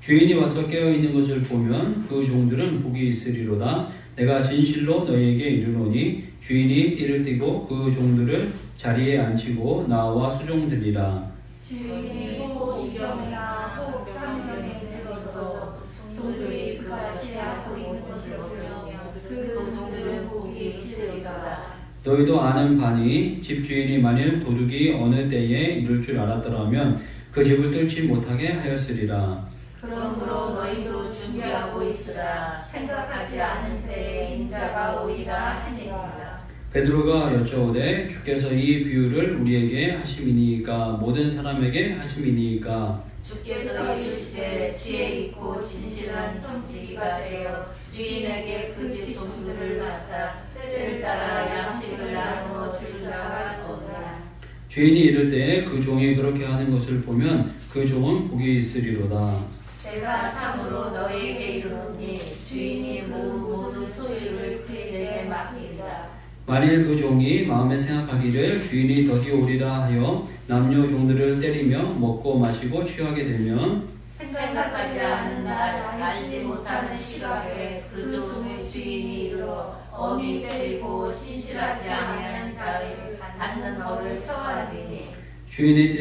주인이 와서 깨어있는 것을 보면 그 종들은 복이 있으리로다. 내가 진실로 너희에게 이르노니 주인이 띠를 띠고 그 종들을 자리에 앉히고 나와 수종들이라. 주인이 혹 이경이나 혹 상명에 들어서 종들이 그같이 하고 있는 것을 보면 그 종들은 복이 있으리로다. 너희도 아는 바니 집주인이 만일 도둑이 어느 때에 이룰 줄 알았더라면 그 집을 뚫지 못하게 하였으리라. 그러므로 너희도 준비하고 있으라. 생각하지 않은 때에 인자가 오리라 하시니라. 베드로가 여쭤오되 주께서 이 비유를 우리에게 하심이니까 모든 사람에게 하심이니까. 주께서 이르시되 지혜 있고 진실한 청지기가 되어 주인에게 그 집 종들을 맡아 때를 따라 양식을 나누어 주사하노라. 주인이 이를 때에 그 종이 그렇게 하는 것을 보면 그 종은 복이 있으리로다. 내가 참으로 너희에게 이르노니 주인이 모든 소유를 그에게 맡기리라. 만일 그 종이 마음에 생각하기를 주인이 더디 오리라 하여 남녀 종들을 때리며 먹고 마시고 취하게 되면 생각하지 않는 날 알지 못하는 시각에 그 종의 주인이 이르러 엄히 때리고 신실하지 아니하는 자를 받는 벌을 처하리니. 주인의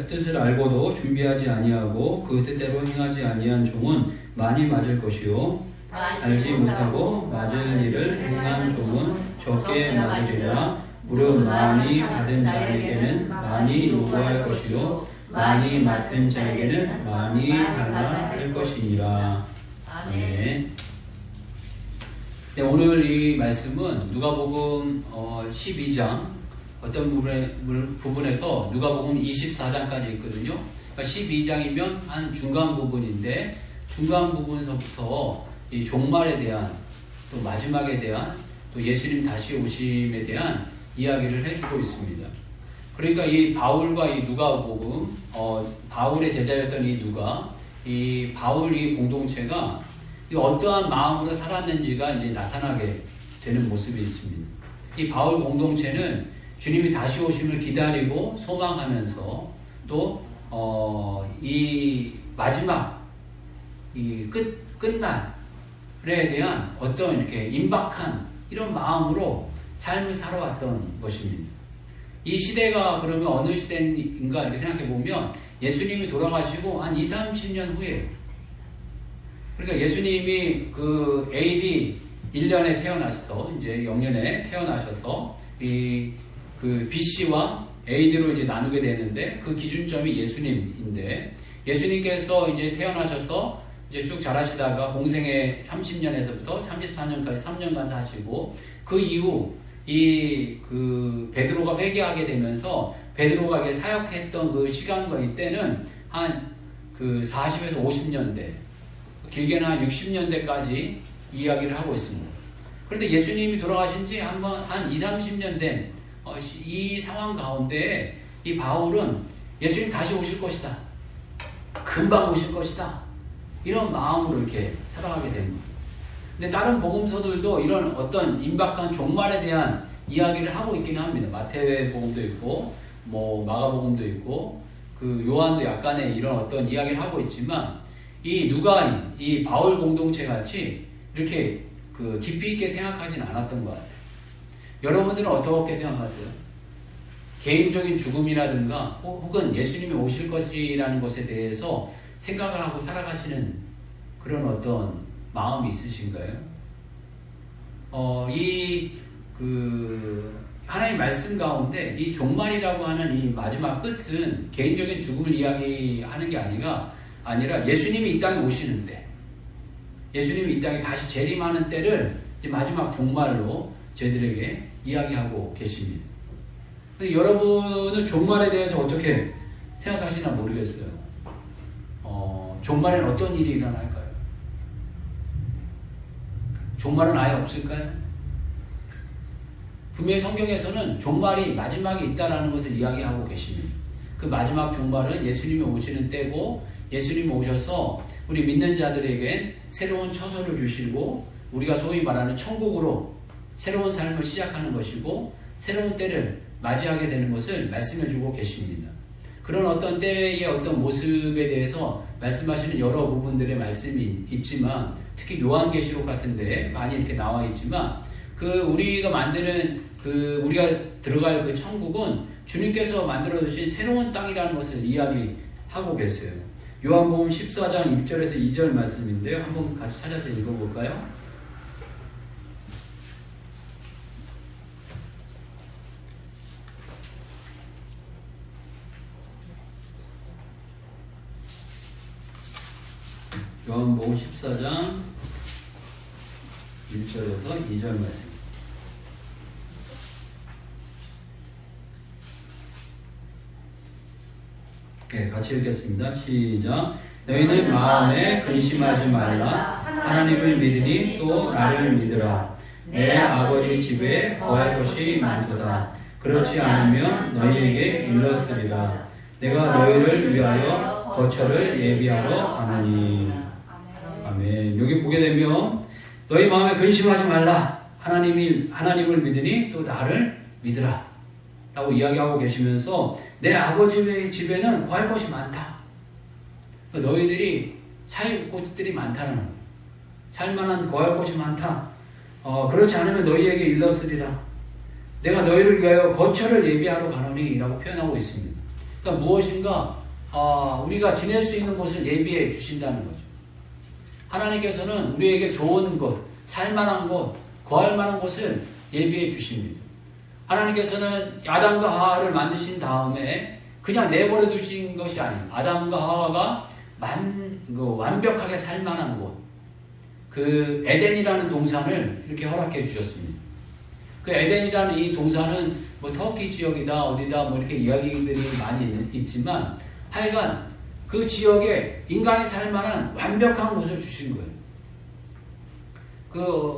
뜻을 알고도 준비하지 아니하고 그 뜻대로 행하지 아니한 종은 많이 맞을 것이요 알지 못하고 맞을 일을 행한 종은 적게 맞으리라. 무릇 많이 받은 자에게는 많이 요구할 것이요 많이 맡은 자에게는 많이 달라 할 것이니라. 아멘. 네, 오늘 이 말씀은 누가복음 12장 어떤 부분에서 누가복음 24장까지 있거든요. 그러니까 12장이면 한 중간 부분인데 중간 부분서부터 이 종말에 대한 또 마지막에 대한 또 예수님 다시 오심에 대한 이야기를 해주고 있습니다. 그러니까 이 바울과 이 누가복음, 바울의 제자였던 이 누가, 이 바울 이 공동체가 어떠한 마음으로 살았는지가 이제 나타나게 되는 모습이 있습니다. 이 바울 공동체는 주님이 다시 오심을 기다리고 소망하면서 또 이 마지막 이 끝날에 대한 어떤 이렇게 임박한 이런 마음으로 삶을 살아왔던 것입니다. 이 시대가 그러면 어느 시대인가 이렇게 생각해 보면 예수님이 돌아가시고 한 20-30년 후에, 그러니까 예수님이 그 AD 1년에 태어나셔서 이제 0년에 태어나셔서 그 BC와 AD로 이제 나누게 되는데 그 기준점이 예수님인데 예수님께서 이제 태어나셔서 이제 쭉 자라시다가 공생애 30년에서부터 34년까지 3년간 사시고 그 이후 그 베드로가 회개하게 되면서 베드로가 사역했던 그 시간과 이때는 한 그 40에서 50년대, 길게는 한 60년대까지 이야기를 하고 있습니다. 그런데 예수님이 돌아가신 지 한 20-30년 된 이 상황 가운데 이 바울은 예수님 다시 오실 것이다. 금방 오실 것이다. 이런 마음으로 이렇게 살아가게 됩니다. 근데 다른 복음서들도 이런 어떤 임박한 종말에 대한 이야기를 하고 있기는 합니다. 마태복음도 있고, 뭐 마가복음도 있고, 그 요한도 약간의 이런 어떤 이야기를 하고 있지만, 이 누가인, 이 바울 공동체 같이 이렇게 그 깊이 있게 생각하진 않았던 것 같아요. 여러분들은 어떻게 생각하세요? 개인적인 죽음이라든가, 혹은 예수님이 오실 것이라는 것에 대해서 생각을 하고 살아가시는 그런 어떤 마음이 있으신가요? 하나님 말씀 가운데 이 종말이라고 하는 이 마지막 끝은 개인적인 죽음을 이야기하는 게 아니라 예수님이 이 땅에 오시는데, 예수님이 이 땅에 다시 재림하는 때를 이제 마지막 종말로 저희들에게 이야기하고 계십니다. 근데 여러분은 종말에 대해서 어떻게 생각하시나 모르겠어요. 종말에는 어떤 일이 일어날까요? 종말은 아예 없을까요? 분명히 성경에서는 종말이 마지막에 있다라는 것을 이야기하고 계십니다. 그 마지막 종말은 예수님이 오시는 때고, 예수님이 오셔서 우리 믿는 자들에게 새로운 처소를 주시고 우리가 소위 말하는 천국으로 새로운 삶을 시작하는 것이고 새로운 때를 맞이하게 되는 것을 말씀해 주고 계십니다. 그런 어떤 때의 어떤 모습에 대해서 말씀하시는 여러 부분들의 말씀이 있지만, 특히 요한계시록 같은데 많이 이렇게 나와 있지만, 우리가 만드는 우리가 들어갈 그 천국은 주님께서 만들어 두신 새로운 땅이라는 것을 이야기하고 계세요. 요한복음 14장 1절에서 2절 말씀인데요. 한번 같이 찾아서 읽어볼까요? 요한복음 14장 1절에서 2절 말씀. 네, 같이 읽겠습니다. 시작. 너희는 마음에 근심하지 말라. 하나님을 믿으니 또 나를 믿으라. 내 아버지 집에 거할 곳이 많도다. 그렇지 않으면 너희에게 일렀으리라. 내가 너희를 위하여 거처를 예비하러 가노니. 아멘. 여기 보게 되면 너희 마음에 근심하지 말라. 하나님을 믿으니 또 나를 믿으라. 라고 이야기하고 계시면서 내 아버지의 집에는 거할 곳이 많다. 너희들이 살 곳들이 많다는 거예요. 살만한 거할 곳이 많다. 그렇지 않으면 너희에게 일렀으리라. 내가 너희를 위하여 거처를 예비하러 가노니 라고 표현하고 있습니다. 그러니까 무엇인가 우리가 지낼 수 있는 곳을 예비해 주신다는 거죠. 하나님께서는 우리에게 좋은 곳, 살만한 곳, 거할 만한 곳을 예비해 주십니다. 하나님께서는 아담과 하와를 만드신 다음에 그냥 내버려 두신 것이 아니에요. 아담과 하와가 완벽하게 살만한 곳, 에덴이라는 동산을 이렇게 허락해 주셨습니다. 에덴이라는 이 동산은 터키 지역이다 어디다 이렇게 이야기들이 많이 있지만 하여간 그 지역에 인간이 살만한 완벽한 곳을 주신 거예요.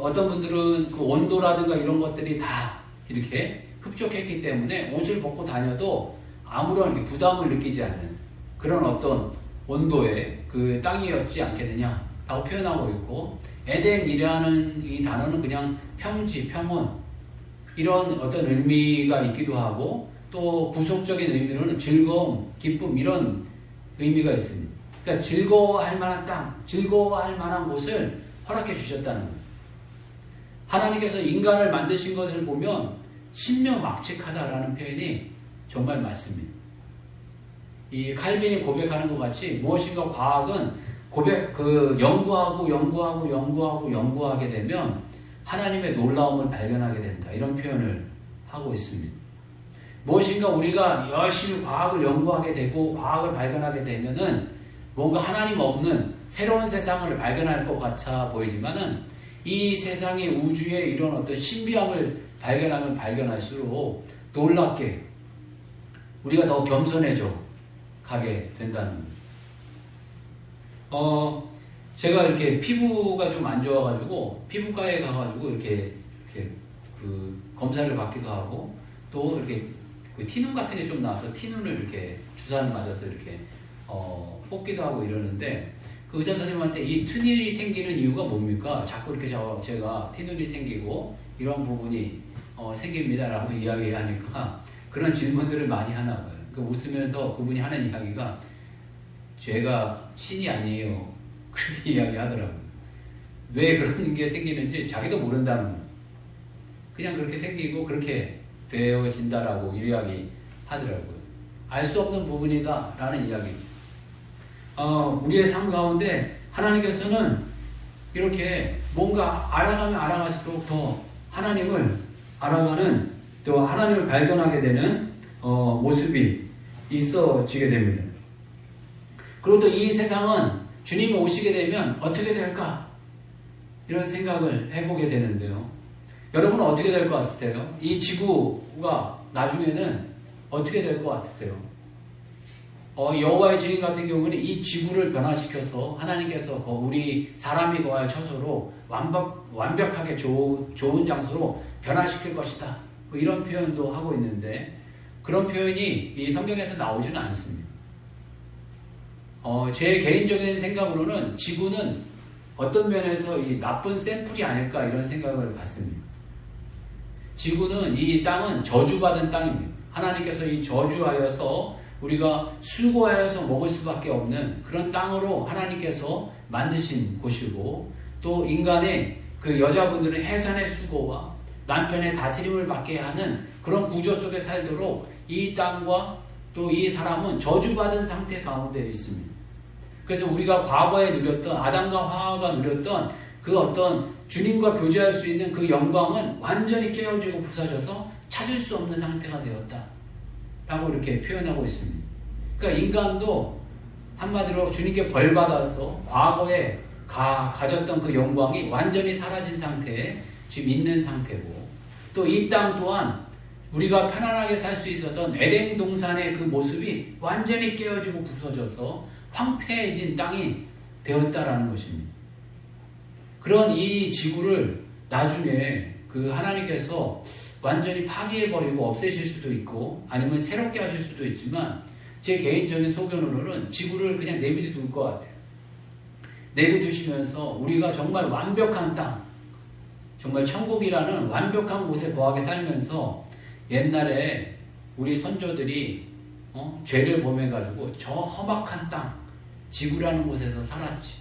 어떤 분들은 온도라든가 이런 것들이 다 이렇게 흡족했기 때문에 옷을 벗고 다녀도 아무런 부담을 느끼지 않는 그런 어떤 온도의 땅이었지 않겠느냐라고 표현하고 있고, 에덴이라는 이 단어는 그냥 평지, 평온 이런 어떤 의미가 있기도 하고, 또 부속적인 의미로는 즐거움, 기쁨 이런 의미가 있습니다. 그러니까 즐거워할 만한 땅, 즐거워할 만한 곳을 허락해 주셨다는 거예요. 하나님께서 인간을 만드신 것을 보면 신묘막측하다라는 표현이 정말 맞습니다. 이 칼빈이 고백하는 것 같이 무엇인가 과학은 연구하게 되면 하나님의 놀라움을 발견하게 된다. 이런 표현을 하고 있습니다. 무엇인가 우리가 열심히 과학을 연구하게 되고 과학을 발견하게 되면은 뭔가 하나님 없는 새로운 세상을 발견할 것 같아 보이지만은 이 세상의 우주의 이런 어떤 신비함을 발견하면 발견할수록 놀랍게 우리가 더 겸손해져 가게 된다는 거죠. 제가 이렇게 피부가 좀 안 좋아가지고 피부과에 가가지고 이렇게 검사를 받기도 하고, 또 이렇게 티눈 같은 게 좀 나와서 티눈을 이렇게 주사를 맞아서 이렇게 뽑기도 하고 이러는데, 그 의사 선생님한테 이 티눈이 생기는 이유가 뭡니까? 자꾸 이렇게 제가 티눈이 생기고 이런 부분이 생깁니다라고 이야기하니까 그런 질문들을 많이 하나 봐요. 웃으면서 그분이 하는 이야기가 죄가 신이 아니에요. 그렇게 이야기하더라고요. 왜 그런 게 생기는지 자기도 모른다는 거예요. 그냥 그렇게 생기고 그렇게 되어진다라고 이야기 하더라고요. 알 수 없는 부분이다라는 이야기죠. 우리의 삶 가운데 하나님께서는 이렇게 뭔가 알아가면 알아갈수록 더 하나님을 알아가는, 또 하나님을 발견하게 되는 모습이 있어지게 됩니다. 그리고 또 이 세상은 주님이 오시게 되면 어떻게 될까? 이런 생각을 해보게 되는데요. 여러분은 어떻게 될 것 같으세요? 이 지구가 나중에는 어떻게 될 것 같으세요? 여호와의 증인 같은 경우는 이 지구를 변화시켜서 하나님께서 우리 사람이 거할 처소로 완벽하게 좋은 장소로 변화시킬 것이다. 이런 표현도 하고 있는데, 그런 표현이 이 성경에서 나오지는 않습니다. 제 개인적인 생각으로는 지구는 어떤 면에서 이 나쁜 샘플이 아닐까 이런 생각을 갖습니다. 지구는, 이 땅은 저주받은 땅입니다. 하나님께서 이 저주하여서 우리가 수고하여서 먹을 수밖에 없는 그런 땅으로 하나님께서 만드신 곳이고, 또 인간의 그 여자분들은 해산의 수고와 남편의 다스림을 받게 하는 그런 구조 속에 살도록 이 땅과 또 이 사람은 저주받은 상태 가운데 있습니다. 그래서 우리가 과거에 누렸던, 아담과 하와가 누렸던 그 어떤 주님과 교제할 수 있는 그 영광은 완전히 깨어지고 부서져서 찾을 수 없는 상태가 되었다 라고 이렇게 표현하고 있습니다. 그러니까 인간도 한마디로 주님께 벌받아서 과거에 가졌던 그 영광이 완전히 사라진 상태에 지금 있는 상태고, 또 이 땅 또한 우리가 편안하게 살 수 있었던 에덴 동산의 그 모습이 완전히 깨어지고 부서져서 황폐해진 땅이 되었다라는 것입니다. 그런 이 지구를 나중에 그 하나님께서 완전히 파괴해버리고 없애실 수도 있고 아니면 새롭게 하실 수도 있지만, 제 개인적인 소견으로는 지구를 그냥 내비둘 것 같아요. 내비두시면서 우리가 정말 완벽한 땅, 정말 천국이라는 완벽한 곳에 거하게 살면서 옛날에 우리 선조들이 죄를 범해가지고 저 험악한 땅, 지구라는 곳에서 살았지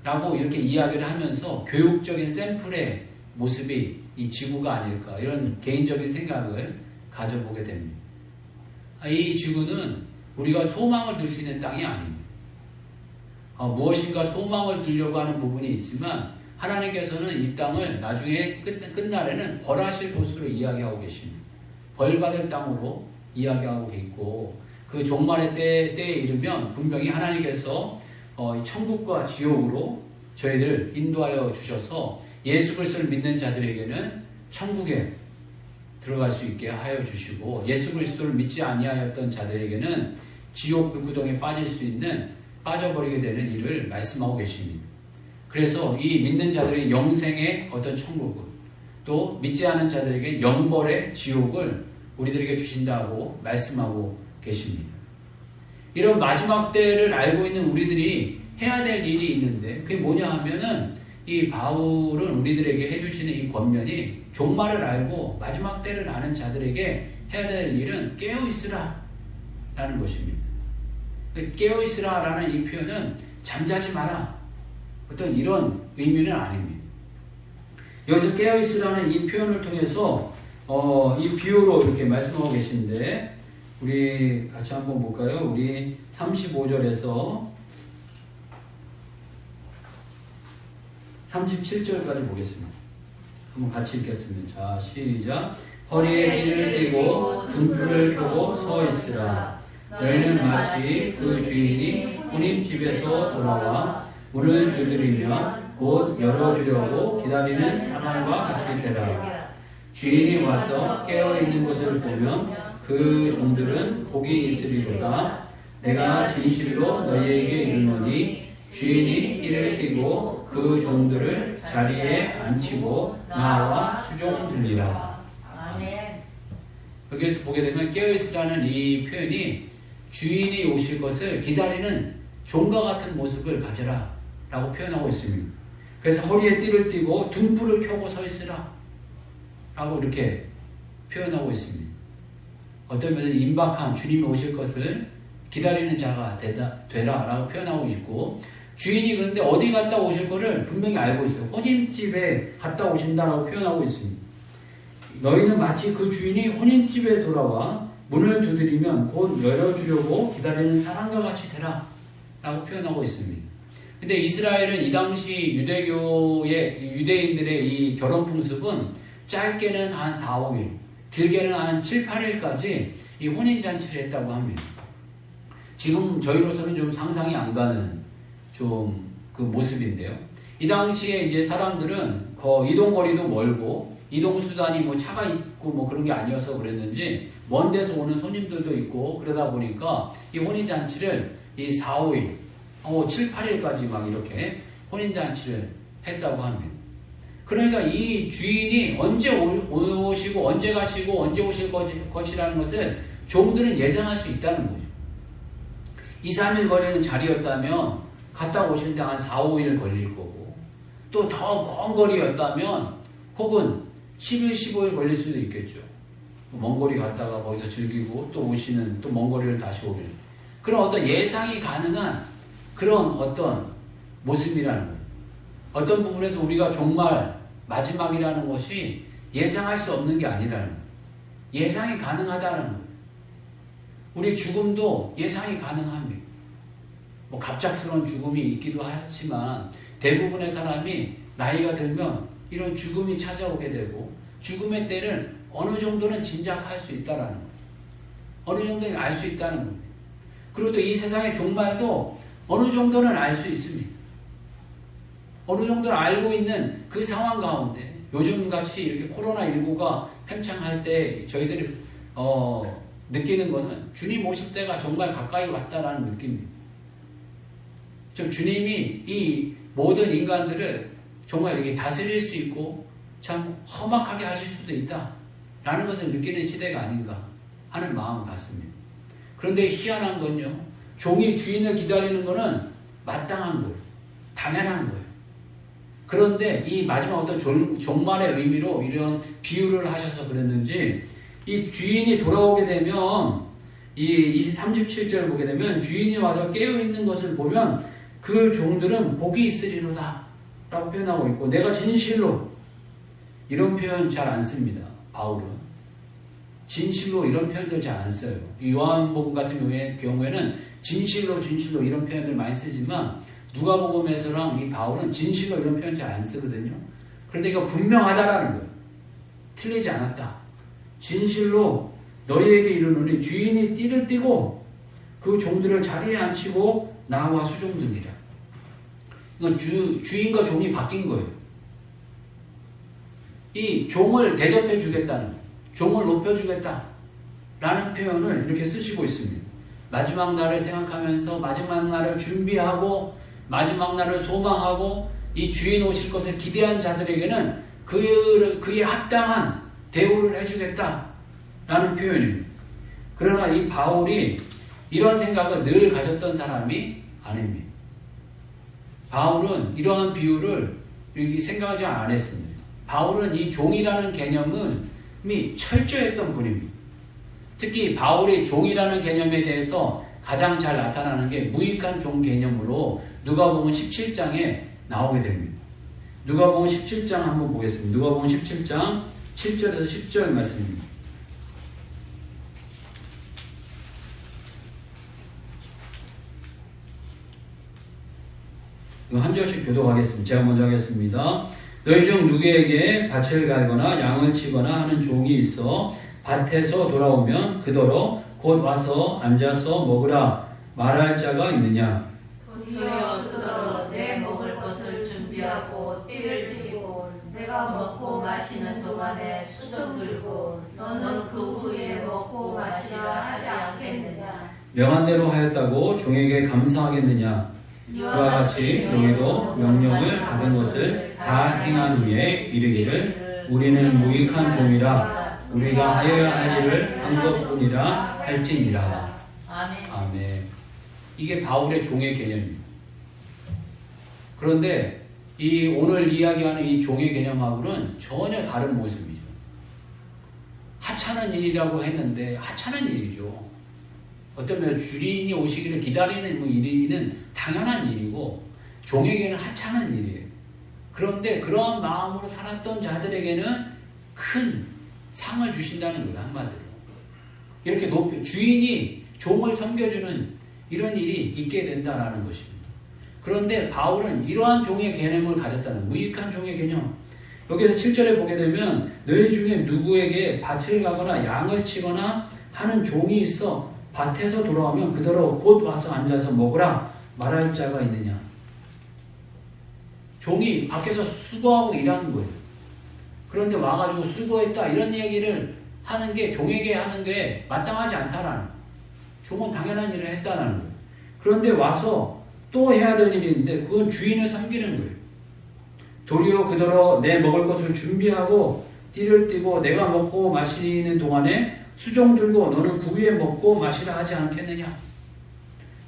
라고 이렇게 이야기를 하면서 교육적인 샘플의 모습이 이 지구가 아닐까, 이런 개인적인 생각을 가져보게 됩니다. 이 지구는 우리가 소망을 둘 수 있는 땅이 아닙니다. 무엇인가 소망을 두려고 하는 부분이 있지만 하나님께서는 이 땅을 나중에 끝날에는 벌하실 곳으로 이야기하고 계십니다. 벌받을 땅으로 이야기하고 있고, 그 종말의 때에 이르면 분명히 하나님께서 천국과 지옥으로 저희를 인도하여 주셔서 예수 그리스도를 믿는 자들에게는 천국에 들어갈 수 있게 하여 주시고, 예수 그리스도를 믿지 아니하였던 자들에게는 지옥 불구덩이에 빠져버리게 되는 일을 말씀하고 계십니다. 그래서 이 믿는 자들의 영생의 어떤 천국을, 또 믿지 않은 자들에게 영벌의 지옥을 우리들에게 주신다고 말씀하고 계십니다. 이런 마지막 때를 알고 있는 우리들이 해야 될 일이 있는데, 그게 뭐냐 하면은 이 바울은 우리들에게 해주시는 이 권면이 종말을 알고 마지막 때를 아는 자들에게 해야 될 일은 깨어있으라 라는 것입니다. 깨어있으라 라는 이 표현은 잠자지 마라, 어떤 이런 의미는 아닙니다. 여기서 깨어있으라는 이 표현을 통해서 이 비유로 이렇게 말씀하고 계신데, 우리 같이 한번 볼까요? 우리 35절에서 37절까지 보겠습니다. 한번 같이 읽겠습니다. 자, 시작. 허리에 띠를 띠고 등불을 켜고 서 있으라. 너희는 마치 그 주인이 혼인 집에서 돌아와 문을 두드리면 곧 열어주려고 기다리는 사람과 같이 되라. 주인이 와서 깨어있는 것을 보면 그 종들은 복이 있으리로다. 내가 진실로 너희에게 이르노니 주인이 띠를 띠고 그 종들을 자리에 앉히고 나와 수종들리라. 아멘. 여기에서 보게 되면 깨어있으라는 이 표현이 주인이 오실 것을 기다리는 종과 같은 모습을 가져라 라고 표현하고 있습니다. 그래서 허리에 띠를 띠고 등불을 켜고 서 있으라 라고 이렇게 표현하고 있습니다. 어떤 면에서 임박한 주님이 오실 것을 기다리는 자가 되라 라고 표현하고 있고, 주인이 그런데 어디 갔다 오실 거를 분명히 알고 있어요. 혼인집에 갔다 오신다라고 표현하고 있습니다. 너희는 마치 그 주인이 혼인집에 돌아와 문을 두드리면 곧 열어주려고 기다리는 사람과 같이 되라 라고 표현하고 있습니다. 근데 이스라엘은 이 당시 유대인들의 이 결혼 풍습은 짧게는 한 4, 5일, 길게는 한 7, 8일까지 이 혼인잔치를 했다고 합니다. 지금 저희로서는 좀 상상이 안 가는 좀 그 모습인데요. 이 당시에 이제 사람들은 이동거리도 멀고, 이동수단이 뭐 차가 있고 뭐 그런 게 아니어서 그랬는지 먼 데서 오는 손님들도 있고, 그러다 보니까 이 혼인잔치를 이 4, 5일, 7, 8일까지 막 이렇게 혼인잔치를 했다고 합니다. 그러니까 이 주인이 언제 오시고 언제 가시고 언제 오실 것이라는 것을 종들은 예상할 수 있다는 거죠. 2, 3일 걸리는 자리였다면 갔다 오시는데 한 4, 5일 걸릴 거고, 또 더 먼 거리였다면 혹은 10일, 15일 걸릴 수도 있겠죠. 먼 거리 갔다가 거기서 즐기고 또 오시는, 또 먼 거리를 다시 오는 그런 어떤 예상이 가능한 그런 어떤 모습이라는 거예요. 어떤 부분에서 우리가 정말 마지막이라는 것이 예상할 수 없는 게 아니라는 거예요. 예상이 가능하다는 거예요. 우리 죽음도 예상이 가능합니다. 뭐 갑작스러운 죽음이 있기도 하지만 대부분의 사람이 나이가 들면 이런 죽음이 찾아오게 되고 죽음의 때를 어느 정도는 짐작할 수 있다라는 거예요. 어느 정도는 알 수 있다는 겁니다. 그리고 또 이 세상의 종말도 어느 정도는 알 수 있습니다. 어느 정도는 알고 있는 그 상황 가운데 요즘같이 이렇게 코로나19가 팽창할 때 저희들이 느끼는 거는 주님 오실 때가 정말 가까이 왔다라는 느낌입니다. 주님이 이 모든 인간들을 정말 이렇게 다스릴 수 있고 참 험악하게 하실 수도 있다라는 것을 느끼는 시대가 아닌가 하는 마음을 갖습니다. 그런데 희한한 건요, 종이 주인을 기다리는 것은 마땅한 거예요. 당연한 거예요. 그런데 이 마지막 어떤 종말의 의미로 이런 비유를 하셔서 그랬는지 이 주인이 돌아오게 되면 이 37절을 보게 되면 주인이 와서 깨어있는 것을 보면 그 종들은 복이 있으리로다 라고 표현하고 있고, 내가 진실로 이런 표현 잘 안 씁니다. 바울은 진실로 이런 표현들 잘 안 써요. 요한복음 같은 경우에는 진실로 이런 표현들 많이 쓰지만 누가복음에서랑 이 바울은 진실로 이런 표현 잘 안 쓰거든요. 그런데 이거 분명하다라는 거예요. 틀리지 않았다. 진실로 너희에게 이르노니 주인이 띠를 띠고 그 종들을 자리에 앉히고 나와 수종들이라. 이건 주인과 종이 바뀐 거예요. 이 종을 대접해 주겠다는, 종을 높여 주겠다라는 표현을 이렇게 쓰시고 있습니다. 마지막 날을 생각하면서 마지막 날을 준비하고 마지막 날을 소망하고 이 주인 오실 것을 기대한 자들에게는 그에 합당한 대우를 해주겠다라는 표현입니다. 그러나 이 바울이 이런 생각을 늘 가졌던 사람이 아닙니다. 바울은 이러한 비유를 이렇게 생각하지 안 했습니다. 바울은 이 종이라는 개념이 철저했던 분입니다. 특히 바울이 종이라는 개념에 대해서 가장 잘 나타나는 게 무익한 종 개념으로 누가복음 17장에 나오게 됩니다. 누가복음 17장 한번 보겠습니다. 누가복음 17장 7절에서 10절 말씀입니다. 한 절씩 교독하겠습니다. 제가 먼저 하겠습니다. 너희 중 누구에게 밭을 갈거나 양을 치거나 하는 종이 있어 밭에서 돌아오면 그더러 곧 와서 앉아서 먹으라 말할 자가 있느냐? 도리어 그더러 내 먹을 것을 준비하고 띠를 띠고 내가 먹고 마시는 동안에 수저 들고 너는 그 후에 먹고 마시라 하지 않겠느냐? 명한 대로 하였다고 종에게 감사하겠느냐? 이와 같이 너희도 명령을 받은 것을 다 행한 후에 이르기를 우리는 무익한 종이라 우리가 하여야 할 일을 한 것뿐이라 할지니라. 아멘. 이게 바울의 종의 개념입니다. 그런데 이 오늘 이야기하는 이 종의 개념하고는 전혀 다른 모습이죠. 하찮은 일이라고 했는데 하찮은 일이죠. 어떤 면에서 주인이 오시기를 기다리는 일은 당연한 일이고 종에게는 하찮은 일이에요. 그런데 그러한 마음으로 살았던 자들에게는 큰 상을 주신다는 거예요. 한마디로 이렇게 주인이 종을 섬겨주는 이런 일이 있게 된다는 것입니다. 그런데 바울은 이러한 종의 개념을 가졌다는, 무익한 종의 개념. 여기서 7절에 보게 되면 너희 중에 누구에게 밭을 가거나 양을 치거나 하는 종이 있어 밭에서 돌아오면 그대로 곧 와서 앉아서 먹으라 말할 자가 있느냐? 종이 밖에서 수고하고 일하는 거예요. 그런데 와가지고 수고했다 이런 얘기를 하는 게 종에게 하는 게 마땅하지 않다라는, 종은 당연한 일을 했다라는 거예요. 그런데 와서 또 해야 될 일이 있는데 그건 주인을 섬기는 거예요. 도리어 그대로 내 먹을 것을 준비하고 띠를 띠고 내가 먹고 마시는 동안에 수종 들고 너는 그 위에 먹고 마시라 하지 않겠느냐?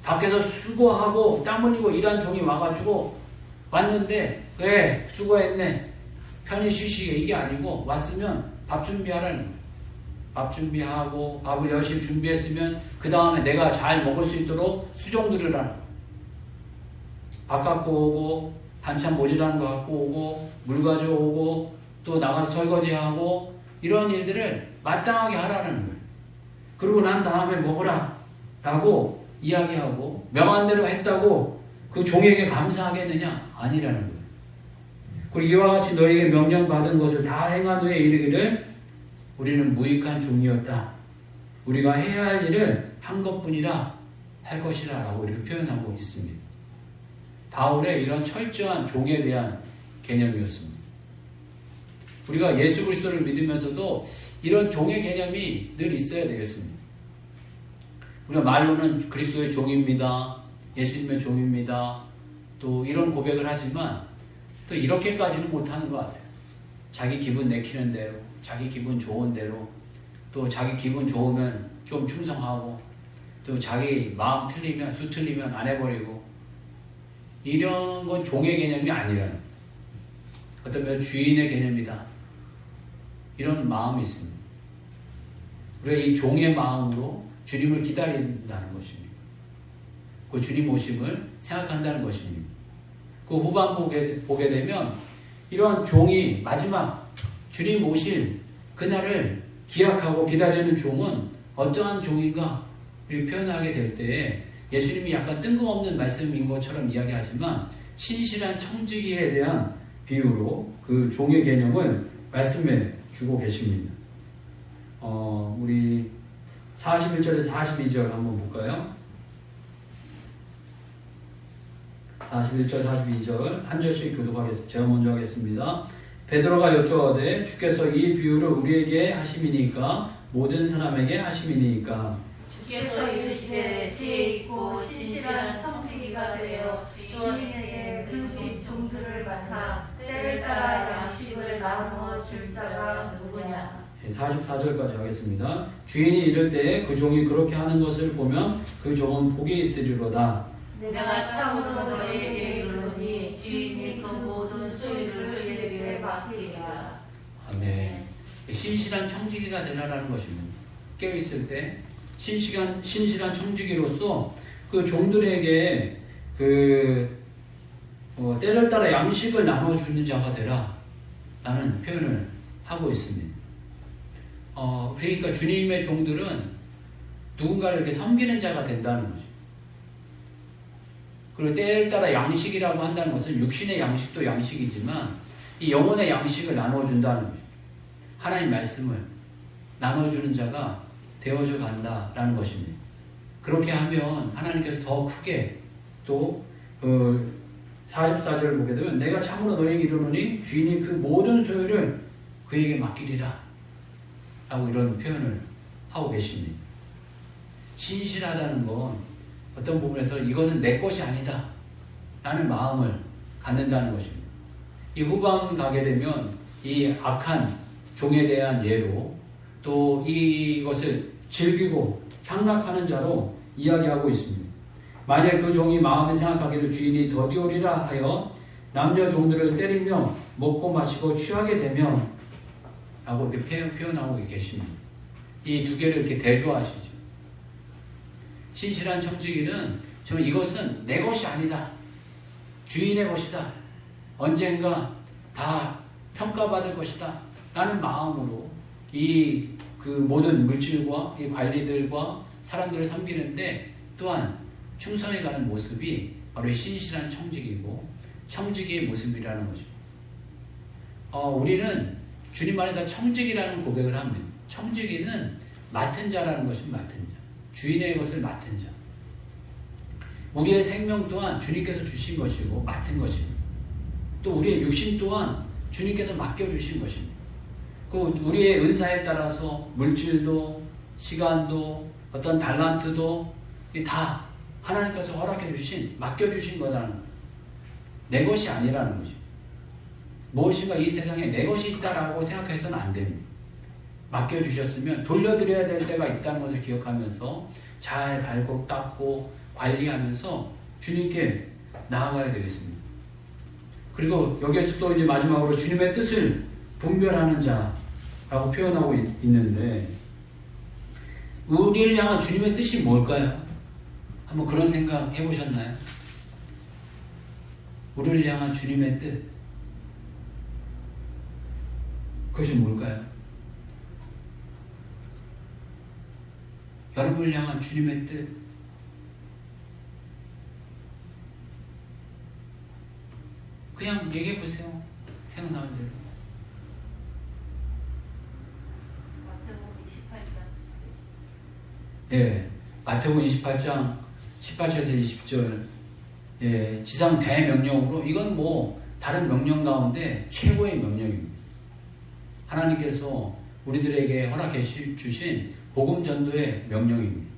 밖에서 수고하고 땀 흘리고 일한 종이 와가지고 왔는데 왜 수고했네 편히 쉬시게 이게 아니고 왔으면 밥 준비하라는 거예요. 밥 준비하고 밥을 열심히 준비했으면 그 다음에 내가 잘 먹을 수 있도록 수종들을 하는 거예요. 밥 갖고 오고 반찬 모자라는 거 갖고 오고 물 가져오고 또 나가서 설거지하고 이런 일들을 마땅하게 하라는 거예요. 그러고 난 다음에 먹으라 라고 이야기하고 명한 대로 했다고 그 종에게 감사하겠느냐? 아니라는 거예요. 그리고 이와 같이 너희에게 명령받은 것을 다 행한 후에 이르기를 우리는 무익한 종이었다. 우리가 해야 할 일을 한 것뿐이라 할 것이라 라고 이렇게 표현하고 있습니다. 바울의 이런 철저한 종에 대한 개념이었습니다. 우리가 예수 그리스도를 믿으면서도 이런 종의 개념이 늘 있어야 되겠습니다. 우리가 말로는 그리스도의 종입니다. 예수님의 종입니다. 또 이런 고백을 하지만 또 이렇게까지는 못하는 것 같아요. 자기 기분 내키는 대로, 자기 기분 좋은 대로, 또 자기 기분 좋으면 좀 충성하고, 또 자기 마음 틀리면, 수 틀리면 안 해버리고, 이런 건 종의 개념이 아니라는, 어떤 면 주인의 개념이다. 이런 마음이 있습니다. 우리가 이 종의 마음으로 주님을 기다린다는 것입니다. 그 주님 오심을 생각한다는 것입니다. 그 후반 보게 되면 이런 종이 마지막 주님 오실 그날을 기약하고 기다리는 종은 어떠한 종인가 이렇게 표현하게 될 때에 예수님이 약간 뜬금없는 말씀인 것처럼 이야기하지만 신실한 청지기에 대한 비유로 그 종의 개념을 말씀해 주고 계십니다. 우리 41절에서 42절 한번 볼까요? 41절, 42절 한 절씩 교독하겠습니다. 제가 먼저 하겠습니다. 베드로가 여쭈어되 주께서 이 비유를 우리에게 하심이니까 모든 사람에게 하심이니까 주께서 이르시되 지혜 있고 신실한 청지기가 되어 주인에게 그 집 종들을 맡아 때를 따라 양식을 나누어 줄 자가 누구냐. 44절까지 하겠습니다. 주인이 이를 때에 그 종이 그렇게 하는 것을 보면 그 종은 복이 있으리로다. 내가 참으로 너희에게 이르노니 주인이 그 모든 소유를 그에게 맡기리라. 아멘. 신실한 청지기가 되라라는 것입니다. 깨어있을 때 신실한 청지기로서 그 종들에게 때를 따라 양식을 나눠주는 자가 되라 라는 표현을 하고 있습니다. 그러니까 주님의 종들은 누군가를 이렇게 섬기는 자가 된다는 거죠. 그리고 때를 따라 양식이라고 한다는 것은 육신의 양식도 양식이지만 이 영혼의 양식을 나눠준다는 거죠. 하나님 말씀을 나눠주는 자가 되어져 간다라는 것입니다. 그렇게 하면 하나님께서 더 크게 또 44절을 보게 되면 내가 참으로 너희에게 이르노니 주인이 그 모든 소유를 그에게 맡기리라 라고 이런 표현을 하고 계십니다. 신실하다는 건 어떤 부분에서 이것은 내 것이 아니다 라는 마음을 갖는다는 것입니다. 이 후반 가게 되면 이 악한 종에 대한 예로 또 이것을 즐기고 향락하는 자로 이야기하고 있습니다. 만일 그 종이 마음에 생각하기를 주인이 더디오리라 하여 남녀 종들을 때리며 먹고 마시고 취하게 되면 라고 이렇게 표현하고 계십니다. 이 두 개를 이렇게 대조하시죠. 신실한 청지기는 정말 이것은 내 것이 아니다. 주인의 것이다. 언젠가 다 평가받을 것이다. 라는 마음으로 그 모든 물질과 이 관리들과 사람들을 섬기는데 또한 충성해가는 모습이 바로 신실한 청지기고 청지기의 모습이라는 것입니다. 우리는 주님 안에다 청지기라는 고백을 합니다. 청지기는 맡은 자라는 것이 맡은 자. 주인의 것을 맡은 자. 우리의 생명 또한 주님께서 주신 것이고 맡은 것입니다. 또 우리의 육신 또한 주님께서 맡겨주신 것입니다. 그 우리의 은사에 따라서 물질도 시간도 어떤 달란트도 다 하나님께서 허락해 주신 맡겨주신 거라는 거예요. 내 것이 아니라는 것입니다. 무엇인가 이 세상에 내 것이 있다라고 생각해서는 안 됩니다. 맡겨주셨으면 돌려드려야 될 때가 있다는 것을 기억하면서 잘 갈고 닦고 관리하면서 주님께 나아가야 되겠습니다. 그리고 여기에서 또 이제 마지막으로 주님의 뜻을 분별하는 자라고 표현하고 있는데 우리를 향한 주님의 뜻이 뭘까요? 한번 그런 생각 해보셨나요? 우리를 향한 주님의 뜻, 그것이 뭘까요? 여러분을 향한 주님의 뜻, 그냥 얘기해 보세요. 생각나는 대로. 예, 마태복음 28장 18절에서 20절, 예, 지상 대명령으로, 이건 뭐 다른 명령 가운데 최고의 명령입니다. 하나님께서 우리들에게 허락해 주신 복음 전도의 명령입니다.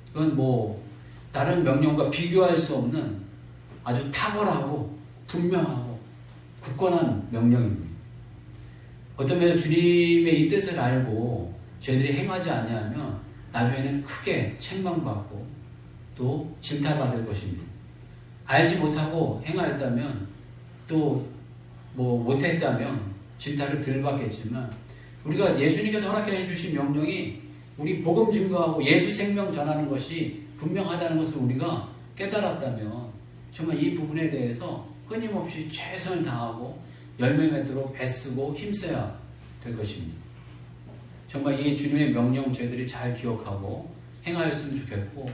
이건 뭐 다른 명령과 비교할 수 없는 아주 탁월하고 분명하고 굳건한 명령입니다. 어떤 면에서 주님의 이 뜻을 알고 저희들이 행하지 아니하면 나중에는 크게 책망받고 또 질타받을 것입니다. 알지 못하고 행하였다면 또 뭐 못했다면 질타를 덜 받겠지만, 우리가 예수님께서 허락해 주신 명령이 우리 복음 증거하고 예수 생명 전하는 것이 분명하다는 것을 우리가 깨달았다면 정말 이 부분에 대해서 끊임없이 최선을 다하고 열매 맺도록 애쓰고 힘써야 될 것입니다. 정말 이 주님의 명령 저희들이 잘 기억하고 행하였으면 좋겠고,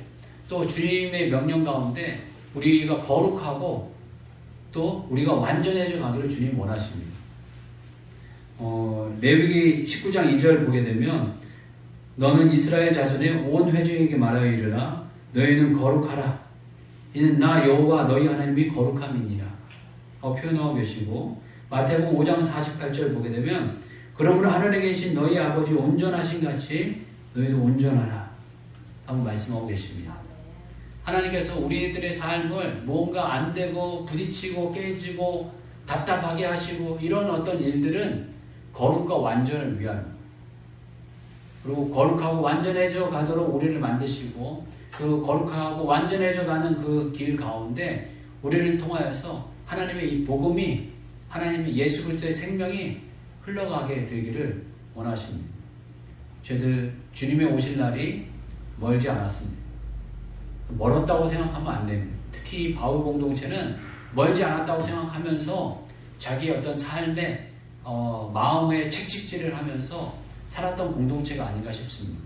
또 주님의 명령 가운데 우리가 거룩하고 또 우리가 완전해져 가기를 주님 원하십니다. 레위기 19장 2절 보게 되면, 너는 이스라엘 자손의 온 회중에게 말하여 이르라. 너희는 거룩하라. 이는 나 여호와 너희 하나님이 거룩함이니라. 표현하고 계시고, 마태복음 5장 48절 보게 되면, 그러므로 하늘에 계신 너희 아버지 온전하신 같이 너희도 온전하라 하고 말씀하고 계십니다. 하나님께서 우리들의 삶을 뭔가 안 되고 부딪히고 깨지고 답답하게 하시고 이런 어떤 일들은 거룩과 완전을 위함입니다. 그리고 거룩하고 완전해져 가도록 우리를 만드시고, 그 거룩하고 완전해져 가는 그 길 가운데 우리를 통하여서 하나님의 이 복음이, 하나님의 예수 그리스도의 생명이 흘러가게 되기를 원하십니다. 저희들 주님의 오실 날이 멀지 않았습니다. 멀었다고 생각하면 안 됩니다. 특히 바울 공동체는 멀지 않았다고 생각하면서 자기의 어떤 삶에 마음의 채찍질을 하면서 살았던 공동체가 아닌가 싶습니다.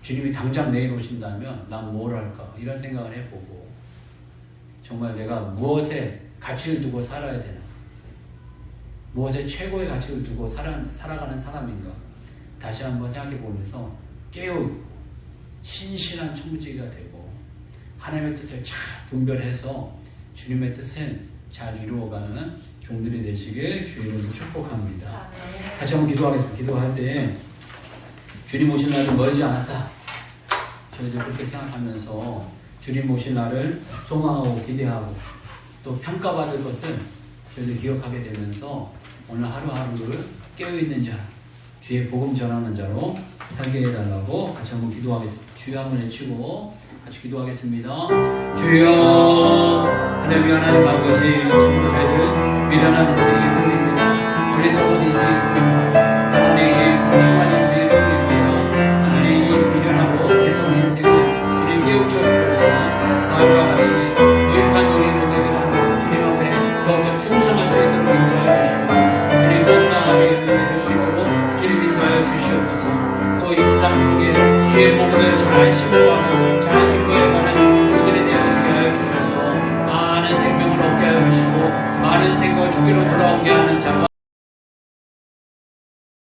주님이 당장 내일 오신다면 난 뭘 할까? 이런 생각을 해보고, 정말 내가 무엇에 가치를 두고 살아야 되나? 무엇에 최고의 가치를 두고 살아가는 사람인가? 다시 한번 생각해 보면서 깨어있고 신실한 청지기가 되고 하나님의 뜻을 잘 분별해서 주님의 뜻을 잘 이루어가는 종들이 되시길 주님으로 축복합니다. 같이 한번 기도하겠습니다. 기도할 때 주님 오실 날은 멀지 않았다. 저희들 그렇게 생각하면서 주님 오실 날을 소망하고 기대하고 또 평가받을 것을 저희들 기억하게 되면서 오늘 하루하루를 깨어있는 자, 주의 복음 전하는 자로 살게 해달라고 같이 한번 기도하겠습니다. 주여 한번 외치고 같이 기도하겠습니다. 주여, 하나님 아버지, 참으로 저희들은 미련한 인생의 뿐입니다. 어리석은 인생의 뿐입니다. 하나님, 부충한 인생의 뿐입니다. 하나님, 미련하고 어리석은 인생을 주님 깨우쳐 주셔서 바울과 같이 유익한 종의 모델을 하고 주님 앞에 더욱더 충성할 수 있도록 인도하여 주시고, 주님 건강하게 열매 맺을 수 있도록 주님 인도하여 주시옵소서. 또 이 세상 속에 주의 복음을 잘 신고하고 잘 증거해가는 종들이 되어지게 하여 주셔서 많은 생명을 얻게 하여 주시고 많은 생명을 주기로 돌아오게 하는 자와